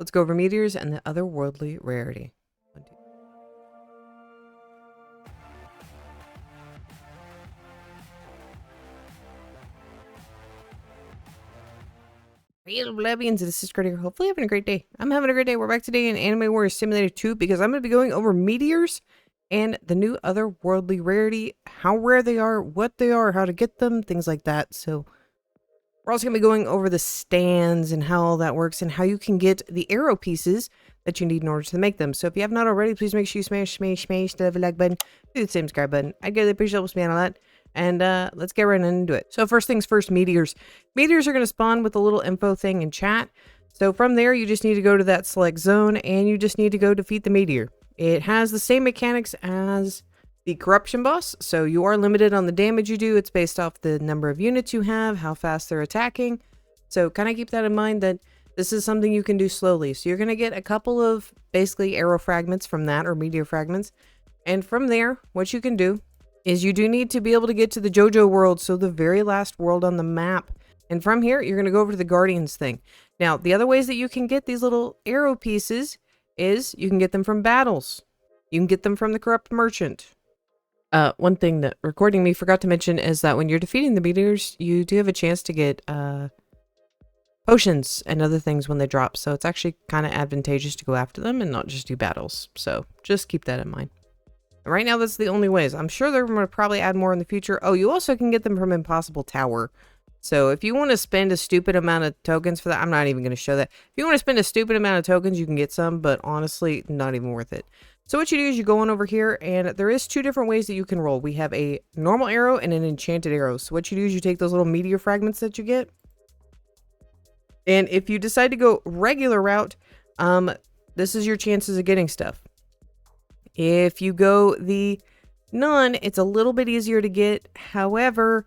Let's go over meteors and the otherworldly rarity. 1, 2. Hey, Levians, this is Critter. Hopefully having a great day. I'm having a great day. We're back today in Anime Warriors Simulator 2 because I'm going to be going over meteors and the new otherworldly rarity, how rare they are, what they are, how to get them, things like that. So we're also going to be going over the stands and how all that works and how you can get the arrow pieces that you need in order to make them. So if you have not already, please make sure you smash the like button, do the same subscribe button. I'd really appreciate it. Helps me out a lot. And let's get right into it. So first things first, meteors. Meteors are going to spawn with a little info thing in chat. So from there, you just need to go to that select zone and you just need to go defeat the meteor. It has the same mechanics as the corruption boss. So you are limited on the damage you do. It's based off the number of units you have, how fast they're attacking. So kind of keep that in mind that this is something you can do slowly. So you're going to get a couple of basically arrow fragments from that, or meteor fragments. And from there, what you can do is you do need to be able to get to the JoJo world, so the very last world on the map. And from here, you're going to go over to the Guardians thing. Now, the other ways that you can get these little arrow pieces is you can get them from battles. You can get them from the Corrupt Merchant. One thing that Recording Me forgot to mention is that when you're defeating the meteors, you do have a chance to get potions and other things when they drop. So it's actually kind of advantageous to go after them and not just do battles. So just keep that in mind. Right now, that's the only ways. I'm sure they're going to probably add more in the future. Oh, you also can get them from Impossible Tower. So if you want to spend a stupid amount of tokens for that, I'm not even going to show that. If you want to spend a stupid amount of tokens, you can get some, but honestly, not even worth it. So what you do is you go on over here, and there is 2 different ways that you can roll. We have a normal arrow and an enchanted arrow. So what you do is you take those little meteor fragments that you get. And if you decide to go regular route, this is your chances of getting stuff. If you go the none, it's a little bit easier to get. However,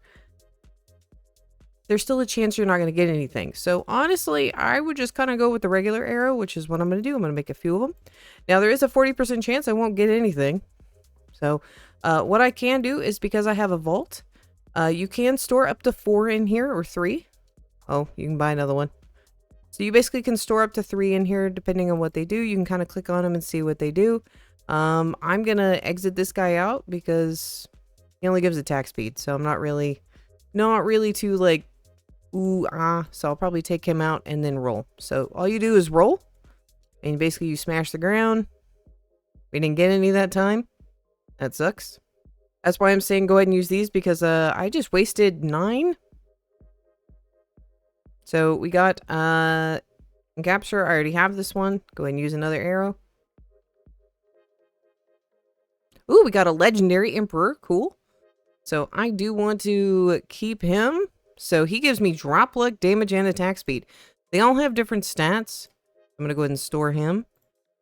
there's still a chance you're not going to get anything. So honestly, I would just kind of go with the regular arrow, which is what I'm going to do. I'm going to make a few of them. Now, there is a 40% chance I won't get anything. So what I can do is, because I have a vault, you can store up to 4 in here, or 3. Oh, you can buy another one. So you basically can store up to 3 in here, depending on what they do. You can kind of click on them and see what they do. I'm gonna exit this guy out because he only gives attack speed, so I'm not really too like so I'll probably take him out and then roll. So all you do is roll, and basically you smash the ground. We didn't get any that time. That sucks. That's why I'm saying go ahead and use these, because I just wasted 9. So we got capture. I already have this one. Go ahead and use another arrow. Ooh, we got a legendary emperor. Cool. So I do want to keep him. So he gives me drop luck, damage, and attack speed. They all have different stats. I'm going to go ahead and store him.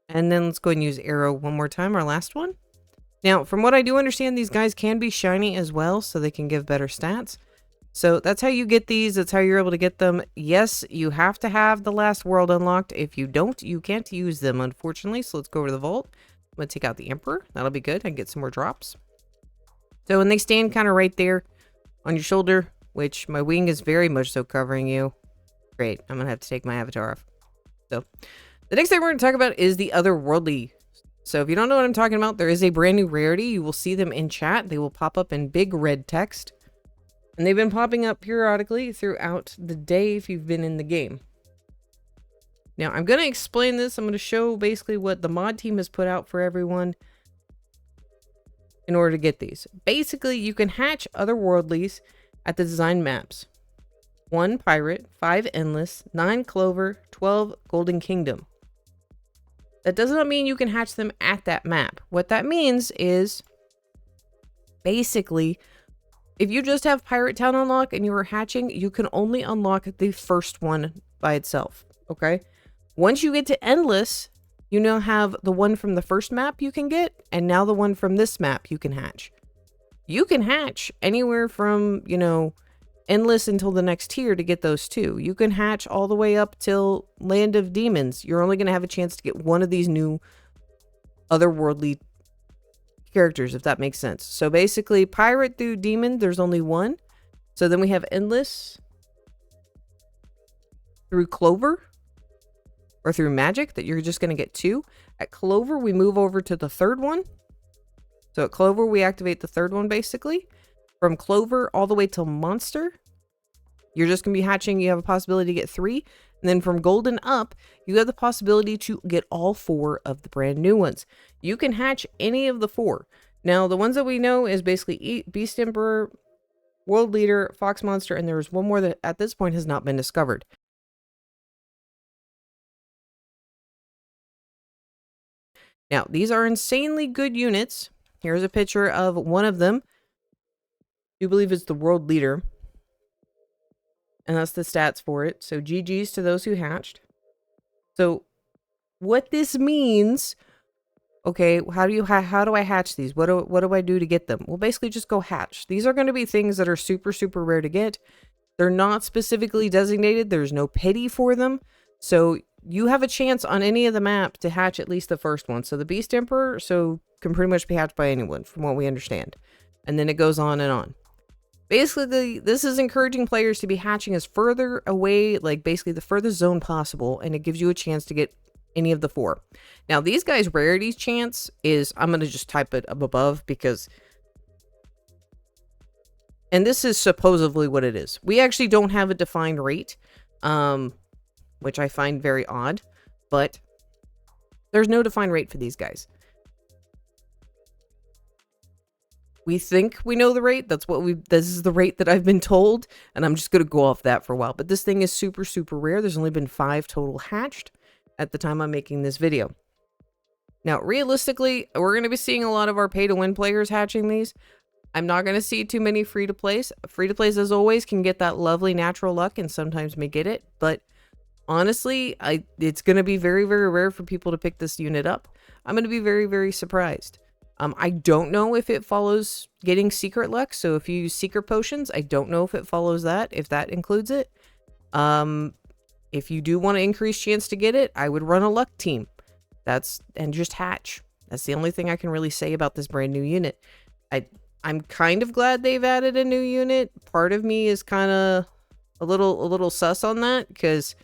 And then let's go ahead and use arrow one more time, our last one. Now, from what I do understand, these guys can be shiny as well, so they can give better stats. So that's how you get these. That's how you're able to get them. Yes, you have to have the last world unlocked. If you don't, you can't use them, unfortunately. So let's go over to the vault. I'm going to take out the Emperor. That'll be good. I can get some more drops. So when they stand kind of right there on your shoulder, which my wing is very much so covering you. Great. I'm going to have to take my avatar off. So the next thing we're going to talk about is the otherworldly. So if you don't know what I'm talking about, there is a brand new rarity. You will see them in chat. They will pop up in big red text. And they've been popping up periodically throughout the day if you've been in the game. Now, I'm going to explain this. I'm going to show basically what the mod team has put out for everyone in order to get these. Basically, you can hatch otherworldlies at the design maps. 1 pirate, 5 endless, 9 clover, 12 golden kingdom. That does not mean you can hatch them at that map. What that means is, basically, if you just have Pirate Town unlock and you are hatching, you can only unlock the first one by itself. Okay? Once you get to Endless, you now have the one from the first map you can get, and now the one from this map you can hatch. You can hatch anywhere from, Endless until the next tier to get those 2. You can hatch all the way up till Land of Demons. You're only going to have a chance to get one of these new otherworldly characters, if that makes sense. So basically, Pirate through Demon, there's only one. So then we have Endless through Clover. or through magic that you're just going to get 2. At Clover, we move over to the 3rd one. So at Clover, we activate the 3rd one basically. From Clover all the way till Monster, you're just going to be hatching. You have a possibility to get 3. And then from Golden up, you have the possibility to get all 4 of the brand new ones. You can hatch any of the 4. Now, the ones that we know is basically Beast Emperor, World Leader, Fox Monster, and there's one more that at this point has not been discovered. Now, these are insanely good units. Here's a picture of one of them. I do believe it's the World Leader. And that's the stats for it. So GG's to those who hatched. So what this means, okay, how do I hatch these? What do I do to get them? Well, basically just go hatch. These are going to be things that are super, super rare to get. They're not specifically designated. There's no pity for them. So you have a chance on any of the map to hatch at least the first one. So the Beast Emperor, can pretty much be hatched by anyone from what we understand. And then it goes on and on. Basically, this is encouraging players to be hatching as further away, like basically the furthest zone possible, and it gives you a chance to get any of the 4. Now, these guys' rarities chance is, I'm going to just type it up above because, and this is supposedly what it is. We actually don't have a defined rate, which I find very odd, but there's no defined rate for these guys. We think we know the rate. This is the rate that I've been told, and I'm just going to go off that for a while. But this thing is super, super rare. There's only been 5 total hatched at the time I'm making this video. Now, realistically, we're going to be seeing a lot of our pay-to-win players hatching these. I'm not going to see too many free-to-plays. Free-to-plays, as always, can get that lovely natural luck and sometimes may get it. But honestly, it's going to be very, very rare for people to pick this unit up. I'm going to be very, very surprised. I don't know if it follows getting secret luck. So if you use secret potions, I don't know if it follows that, if that includes it. If you do want to increase chance to get it, I would run a luck team. And just hatch. That's the only thing I can really say about this brand new unit. I'm kind of glad they've added a new unit. Part of me is kind of a little sus on that because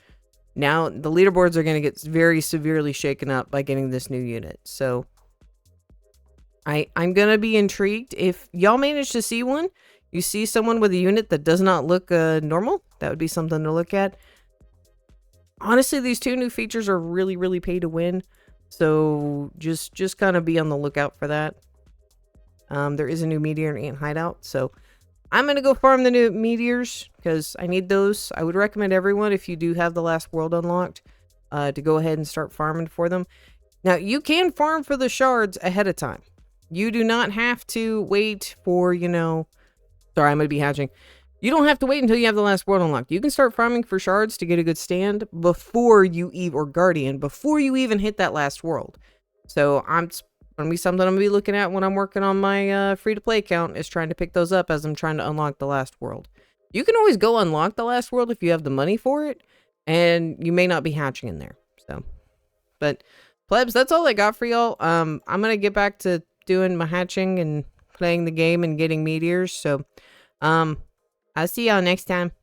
now the leaderboards are going to get very severely shaken up by getting this new unit. So I'm going to be intrigued. If y'all manage to see one, you see someone with a unit that does not look normal, that would be something to look at. Honestly, these 2 new features are really, really pay to win. So just kind of be on the lookout for that. There is a new Meteor and Ant hideout. So I'm going to go farm the new Meteors because I need those. I would recommend everyone, if you do have the last world unlocked, to go ahead and start farming for them. Now, you can farm for the shards ahead of time. You do not have to wait for, sorry, I'm going to be hatching. You don't have to wait until you have the last world unlocked. You can start farming for shards to get a good stand before you or Guardian, before you even hit that last world. So it's going to be something I'm going to be looking at when I'm working on my free-to-play account, is trying to pick those up as I'm trying to unlock the last world. You can always go unlock the last world if you have the money for it, and you may not be hatching in there. So, but plebs, that's all I got for y'all. I'm going to get back to doing my hatching and playing the game and getting meteors. So, I'll see y'all next time.